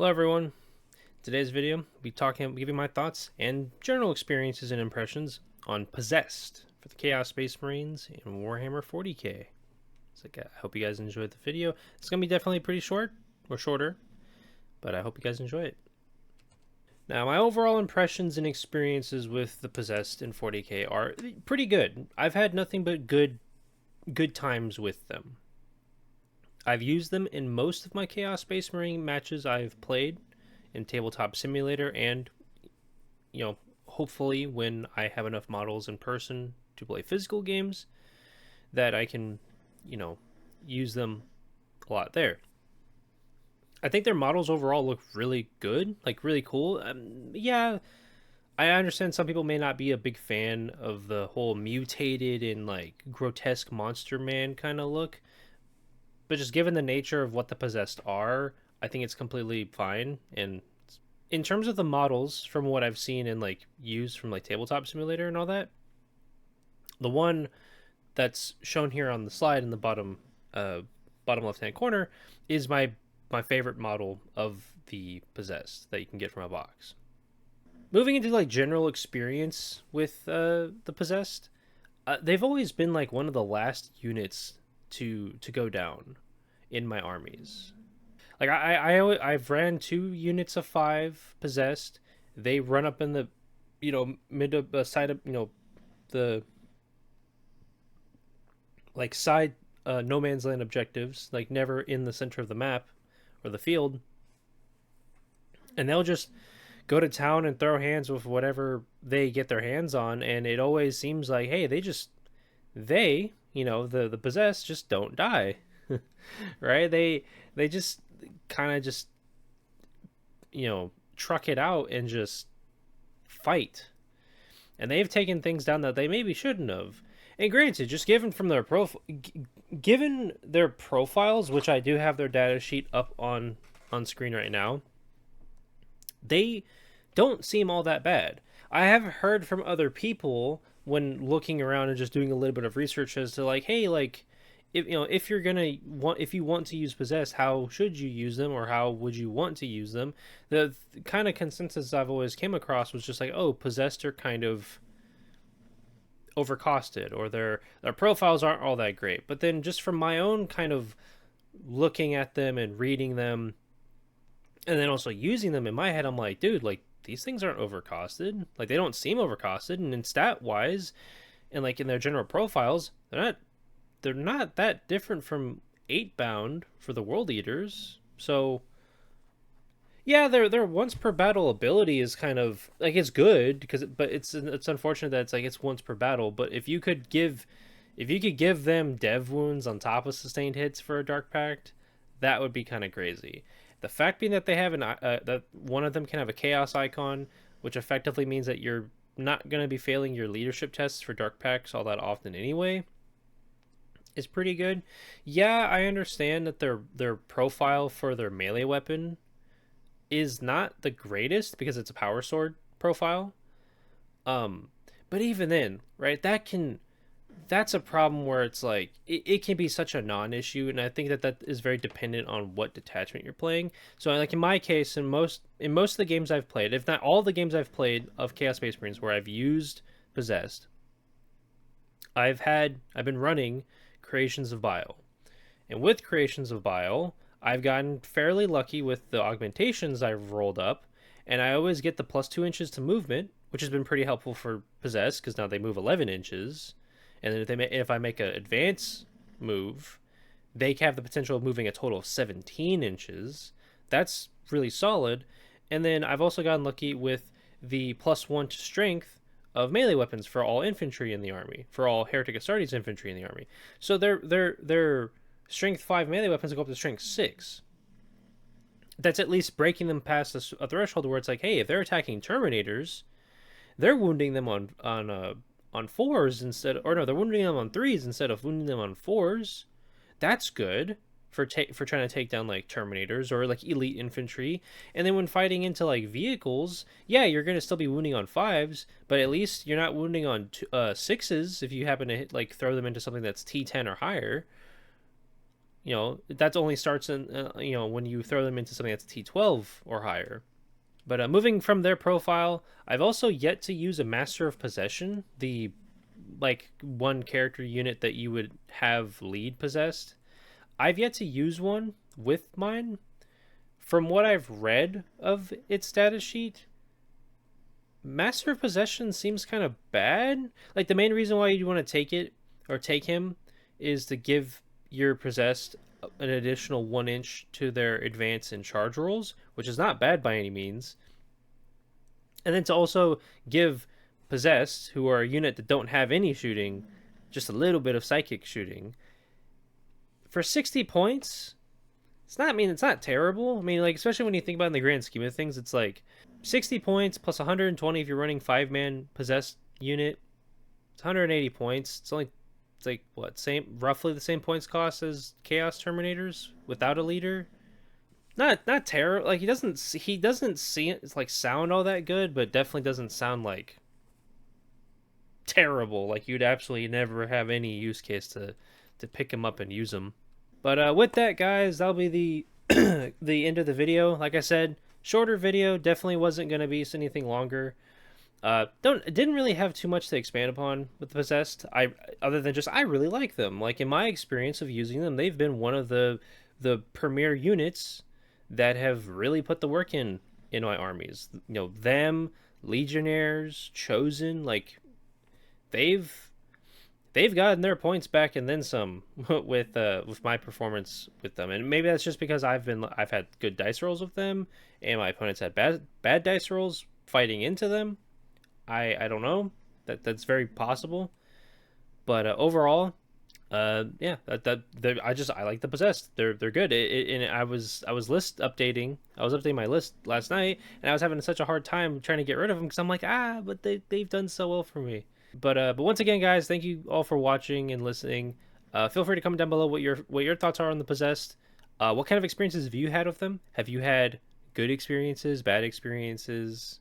Hello everyone. Today's video, I'll be giving my thoughts and general experiences and impressions on Possessed for the Chaos Space Marines in Warhammer 40k. I hope you guys enjoyed the video. It's gonna be definitely pretty short or shorter, but I hope you guys enjoy it. Now, my overall impressions and experiences with the Possessed in 40k are pretty good. I've had nothing but good times with them. I've used them in most of my Chaos Space Marine matches I've played in Tabletop Simulator, and hopefully when I have enough models in person to play physical games, that I can use them a lot there. I think their models overall look really good, like really cool. Yeah, I understand some people may not be a big fan of the whole mutated and like grotesque monster man kind of look, but just given the nature of what the Possessed are, I think it's completely fine. And in terms of the models, from what I've seen and like used from like Tabletop Simulator and all that, the one that's shown here on the slide in the bottom left hand corner is my favorite model of the Possessed that you can get from a box. Moving into like general experience with the Possessed, they've always been like one of the last units to go down in my armies. Like I've ran 2 units of 5 Possessed. They run up in the mid side of the like side no man's land objectives, like never in the center of the map or the field, and they'll just go to town and throw hands with whatever they get their hands on. And it always seems like, hey, the Possessed just don't die. Right? They just kind of just truck it out and just fight. And they've taken things down that they maybe shouldn't have. And granted, just given their profiles, which I do have their data sheet up on screen right now, they don't seem all that bad. I have heard from other people when looking around and just doing a little bit of research as to like, hey, like if you want to use Possessed, how should you use them, or how would you want to use them? The kind of consensus I've always came across was just like, oh, Possessed are kind of overcosted, or their profiles aren't all that great. But then just from my own kind of looking at them and reading them, and then also using them in my head, I'm like, dude, like these things aren't overcosted. Like they don't seem overcosted, and in stat wise, and like in their general profiles, they're not that different from 8-bound for the World Eaters. So yeah, their once per battle ability is kind of like, it's good but it's unfortunate that it's like it's once per battle. But if you could give them dev wounds on top of sustained hits for a Dark Pact, that would be kind of crazy. The fact being that they have that one of them can have a chaos icon, which effectively means that you're not going to be failing your leadership tests for Dark Pacts all that often anyway, is pretty good. Yeah, I understand that their profile for their melee weapon is not the greatest because it's a power sword profile. But even then, right, that's a problem where it's like it can be such a non-issue, and I think that is very dependent on what detachment you're playing. So like in my case, in most of the games I've played, if not all the games I've played of Chaos Space Marines where I've used Possessed, I've been running Creations of Bile. And with Creations of Bile, I've gotten fairly lucky with the augmentations I've rolled up, and I always get the +2 inches to movement, which has been pretty helpful for Possessed because now they move 11 inches. And then if I make an advance move, they have the potential of moving a total of 17 inches. That's really solid. And then I've also gotten lucky with the +1 to strength of melee weapons for all infantry in the army, for all Heretic Astartes infantry in the army. So their strength 5 melee weapons go up to strength 6. That's at least breaking them past a threshold where it's like, hey, if they're attacking Terminators, they're wounding them on 4s instead, or no, they're wounding them on 3s instead of wounding them on 4s. That's good for trying to take down like Terminators or like elite infantry. And then when fighting into like vehicles, yeah, you're gonna still be wounding on 5s, but at least you're not wounding on 6s if you happen to throw them into something that's T10 or higher. You know, that only starts in you know, when you throw them into something that's T12 or higher. But moving from their profile, I've also yet to use a Master of Possession, the like one character unit that you would have lead possessed. I've yet to use one with mine. From what I've read of its status sheet, Master of Possession seems kind of bad. Like the main reason why you want to take it or take him is to give your possessed an additional 1 inch to their advance and charge rolls, which is not bad by any means. And then to also give possessed, who are a unit that don't have any shooting, just a little bit of psychic shooting. For 60 points, it's not, I mean, it's not terrible. I mean, like, especially when you think about it in the grand scheme of things, it's like 60 points plus 120 if you're running 5-man possessed unit. It's 180 points. It's like what, same, roughly the same points cost as Chaos Terminators without a leader. Not terrible. Like he doesn't see it. It's like sound all that good, but definitely doesn't sound like terrible. Like you'd absolutely never have any use case to pick him up and use him. But with that, guys, that'll be the the end of the video. Like I said, shorter video. Definitely wasn't gonna be anything longer. Didn't really have too much to expand upon with the possessed. I Other than just I really like them. Like in my experience of using them, they've been one of the premier units that have really put the work in my armies. You know, them, Legionnaires, Chosen, like they've they've gotten their points back and then some with my performance with them. And maybe that's just because I've had good dice rolls with them and my opponents had bad dice rolls fighting into them. I don't know. That's very possible. But overall, yeah, I like the possessed. They're good. And I was list updating. I was updating my list last night, and I was having such a hard time trying to get rid of them because I'm like, but they've done so well for me. But once again, guys, thank you all for watching and listening. Feel free to comment down below what your thoughts are on the possessed. What kind of experiences have you had with them? Have you had good experiences, bad experiences?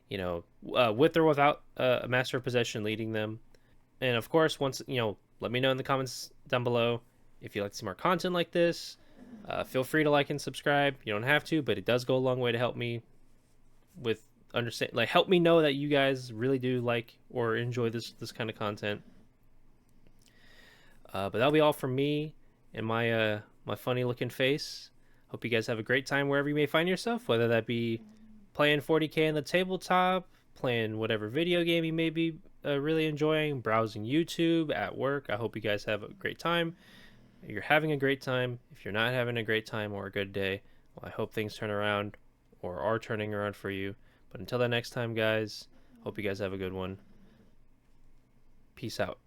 You know, with or without a master of possession leading them. And of course, once you know, let me know in the comments down below if you'd like to see more content like this. Feel free to like and subscribe. You don't have to, but it does go a long way to help me with understand, like help me know that you guys really do like or enjoy this kind of content. But that'll be all from me and my funny looking face. Hope you guys have a great time wherever you may find yourself, whether that be playing 40K on the tabletop, playing whatever video game you may be really enjoying, browsing YouTube, at work. I hope you guys have a great time. You're having a great time. If you're not having a great time or a good day, well, I hope things turn around or are turning around for you. But until the next time, guys, hope you guys have a good one. Peace out.